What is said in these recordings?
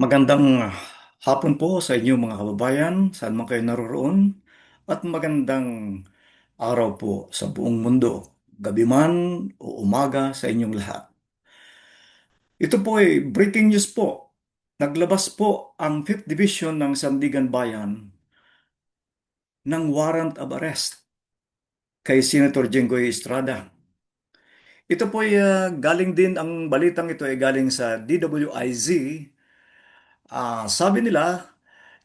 Magandang hapon po sa inyo mga kababayan, saan man kayo naroroon, at magandang araw po sa buong mundo, gabi man o umaga sa inyong lahat. Ito po ay breaking news po. Naglabas po ang 5th Division ng Sandigan Bayan ng warrant of arrest kay Senator Jenggoy Estrada. Ito po ay galing din, ang balitang ito ay galing sa DWIZ. Sabi nila,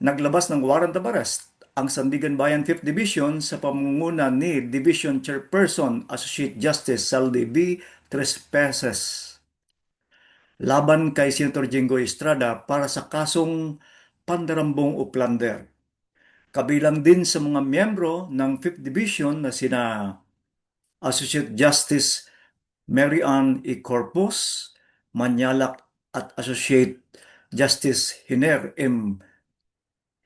naglabas ng warrant of arrest ang Sandigan Bayan 5th Division sa pamumuno ni Division Chairperson Associate Justice Saldi B. Trespases laban kay Senator Jinggoy Estrada para sa kasong pandarambong o plunder. Kabilang din sa mga miyembro ng 5th Division na sina Associate Justice Mary Ann E. Corpus, Manyalak at Associate Justice Hiner M.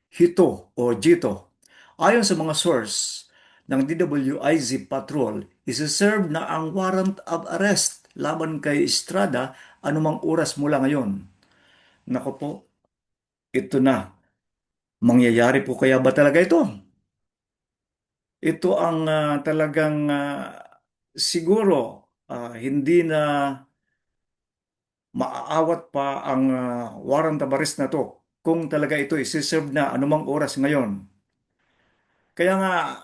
Hito o Jito. Ayon sa mga source ng DWIZ Patrol, isi-serve na ang warrant of arrest laban kay Estrada anumang oras mula ngayon. Nako po, ito na. Mangyayari po kaya ba talaga ito? Ito ang talagang siguro hindi na maaawat pa ang warrant of arrest na to kung talaga ito isi-serve na anumang oras ngayon. Kaya nga,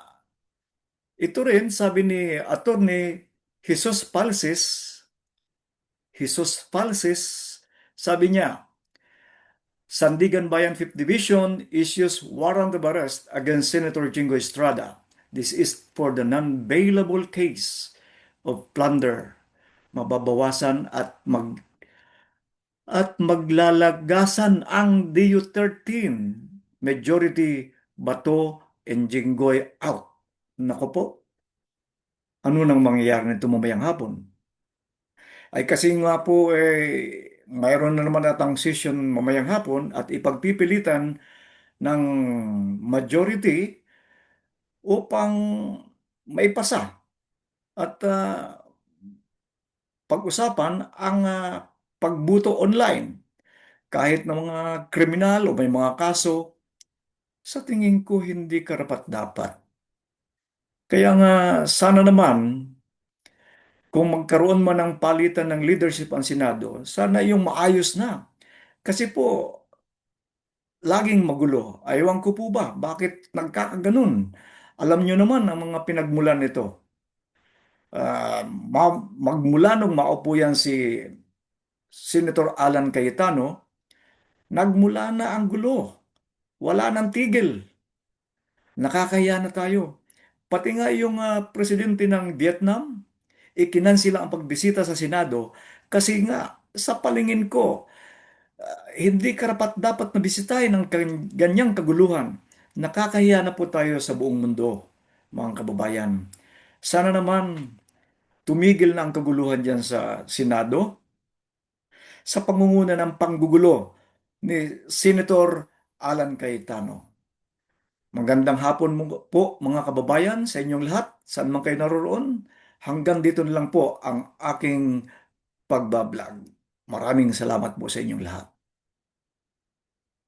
ito rin, sabi ni Attorney Jesus Palsis, sabi niya, Sandigan Bayan 5th Division issues warrant of arrest against Senator Jingo Estrada. This is for the non-bailable case of plunder. Mababawasan at maglalagasan ang DU13 majority Bato and Jinggoy out. Nako po, ano nang mangyayari nito mamayang hapon? Ay kasi nga po mayroon na naman atang session mamayang hapon at ipagpipilitan ng majority upang maipasa at pag-usapan ang pagbuto online kahit ng mga kriminal o may mga kaso. Sa tingin ko hindi karapat-dapat. Kaya nga sana naman kung magkaroon man ng palitan ng leadership ang Senado, sana yung maayos na. Kasi po, laging magulo. Aywan ko po ba, bakit nagkakaganon? Alam nyo naman ang mga pinagmulan nito. Magmula nung maupo yan si Senator Alan Cayetano, nagmula na ang gulo. Wala nang tigil. Nakakaya na tayo. Pati nga yung presidente ng Vietnam, ikinansila ang pagbisita sa Senado kasi nga sa palingin ko, hindi karapat-dapat na bisitahin ang ganyang kaguluhan. Nakakahiya na po tayo sa buong mundo, mga kababayan. Sana naman tumigil na ang kaguluhan dyan sa Senado sa pangunguna ng panggugulo ni Senator Alan Cayetano. Magandang hapon po mga kababayan sa inyong lahat, saan man kayo naroroon. Hanggang dito na lang po ang aking pagbablog. Maraming salamat po sa inyong lahat.